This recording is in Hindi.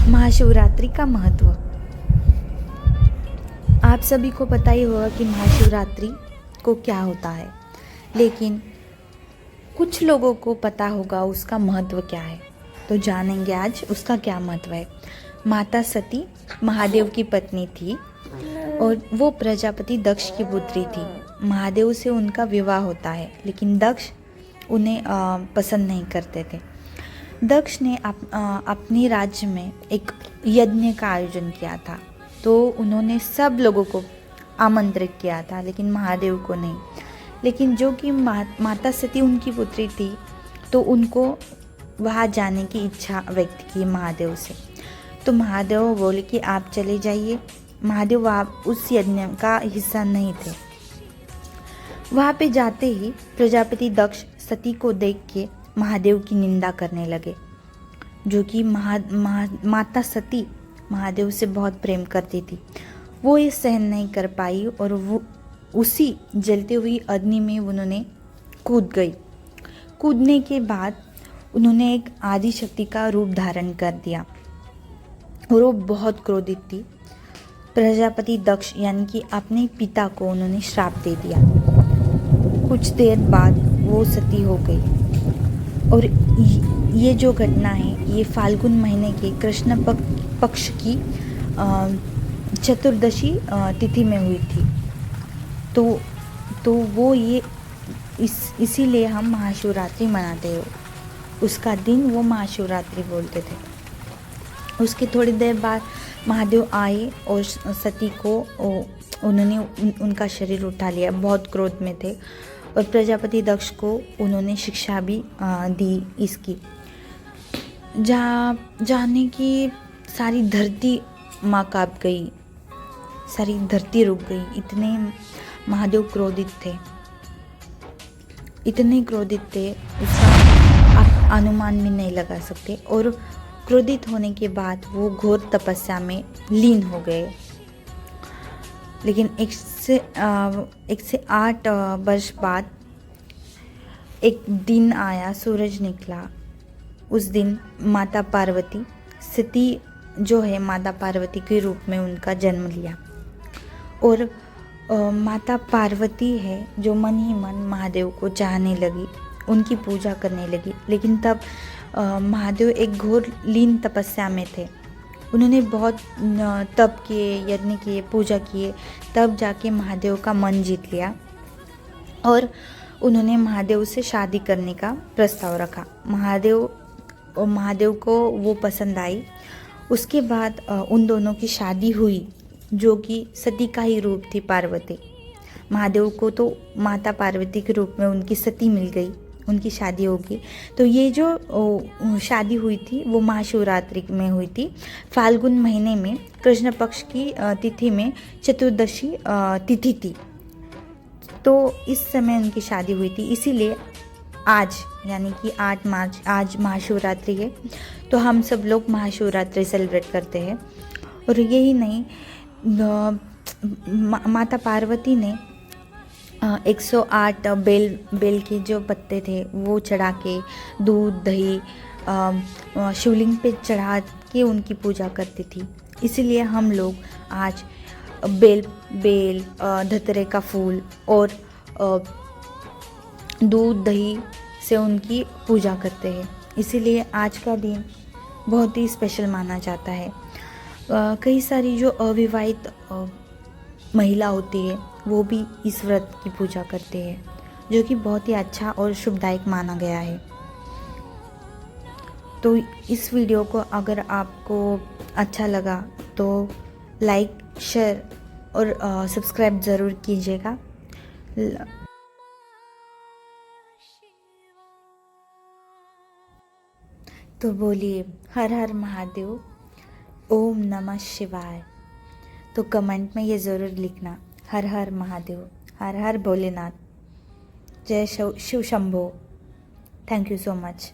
महाशिवरात्रि का महत्व। आप सभी को पता ही होगा कि महाशिवरात्रि को क्या होता है, लेकिन कुछ लोगों को पता होगा उसका महत्व क्या है। तो जानेंगे आज उसका क्या महत्व है। माता सती महादेव की पत्नी थी और वो प्रजापति दक्ष की पुत्री थी। महादेव से उनका विवाह होता है, लेकिन दक्ष उन्हें पसंद नहीं करते थे। दक्ष ने अपने राज्य में एक यज्ञ का आयोजन किया था, तो उन्होंने सब लोगों को आमंत्रित किया था, लेकिन महादेव को नहीं। लेकिन जो कि माता सती उनकी पुत्री थी, तो उनको वहाँ जाने की इच्छा व्यक्त की महादेव से। तो महादेव बोले कि आप चले जाइए। महादेव वहाँ उस यज्ञ का हिस्सा नहीं थे। वहाँ पे जाते ही प्रजापति दक्ष सती को देख के महादेव की निंदा करने लगे, जो कि माता सती महादेव से बहुत प्रेम करती थी। वो ये सहन नहीं कर पाई और वो उसी जलती हुई अग्नि में उन्होंने कूद गई। कूदने के बाद उन्होंने एक आदि शक्ति का रूप धारण कर दिया और वो बहुत क्रोधित थी। प्रजापति दक्ष यानी कि अपने पिता को उन्होंने श्राप दे दिया। कुछ देर बाद वो सती हो गई। और ये जो घटना है, ये फाल्गुन महीने के कृष्ण पक्ष की चतुर्दशी तिथि में हुई थी। तो वो ये इसीलिए हम महाशिवरात्रि मनाते हो। उसका दिन वो महाशिवरात्रि बोलते थे। उसके थोड़ी देर बाद महादेव आए और सती को उन्होंने उनका शरीर उठा लिया। बहुत क्रोध में थे और प्रजापति दक्ष को उन्होंने शिक्षा भी दी इसकी। जाने की सारी धरती माँ काँप गई, सारी धरती रुक गई। इतने महादेव क्रोधित थे, इतने क्रोधित थे, उसका आप अनुमान भी नहीं लगा सकते। और क्रोधित होने के बाद वो घोर तपस्या में लीन हो गए। लेकिन 1 से 8 वर्ष बाद एक दिन आया, सूरज निकला। उस दिन माता पार्वती, सती जो है माता पार्वती के रूप में उनका जन्म लिया। और माता पार्वती है जो मन ही मन महादेव को चाहने लगी, उनकी पूजा करने लगी। लेकिन तब महादेव एक घोर लीन तपस्या में थे। उन्होंने बहुत तप किए, यज्ञ किए, पूजा किए, तब जाके महादेव का मन जीत लिया और उन्होंने महादेव से शादी करने का प्रस्ताव रखा। महादेव को वो पसंद आई। उसके बाद उन दोनों की शादी हुई, जो कि सती का ही रूप थी पार्वती। महादेव को तो माता पार्वती के रूप में उनकी सती मिल गई, उनकी शादी होगी। तो ये जो शादी हुई थी वो महाशिवरात्रि में हुई थी। फाल्गुन महीने में कृष्ण पक्ष की तिथि में चतुर्दशी तिथि थी, तो इस समय उनकी शादी हुई थी। इसीलिए आज यानी कि 8 मार्च आज महाशिवरात्रि है, तो हम सब लोग महाशिवरात्रि सेलिब्रेट करते हैं। और यही नहीं, माता पार्वती ने 108 बेल के जो पत्ते थे वो चढ़ा के, दूध दही शिवलिंग पे चढ़ा के उनकी पूजा करती थी। इसीलिए हम लोग आज बेल धतरे का फूल और दूध दही से उनकी पूजा करते हैं। इसीलिए आज का दिन बहुत ही स्पेशल माना जाता है। कई सारी जो अविवाहित महिला होती है वो भी इस व्रत की पूजा करते हैं, जो कि बहुत ही अच्छा और शुभदायक माना गया है। तो इस वीडियो को अगर आपको अच्छा लगा तो लाइक, शेयर और सब्सक्राइब ज़रूर कीजिएगा। तो बोलिए हर हर महादेव, ओम नमः शिवाय। तो कमेंट में ये ज़रूर लिखना, हर हर महादेव, हर हर भोलेनाथ, जय Shiv Shambho. Thank you so much.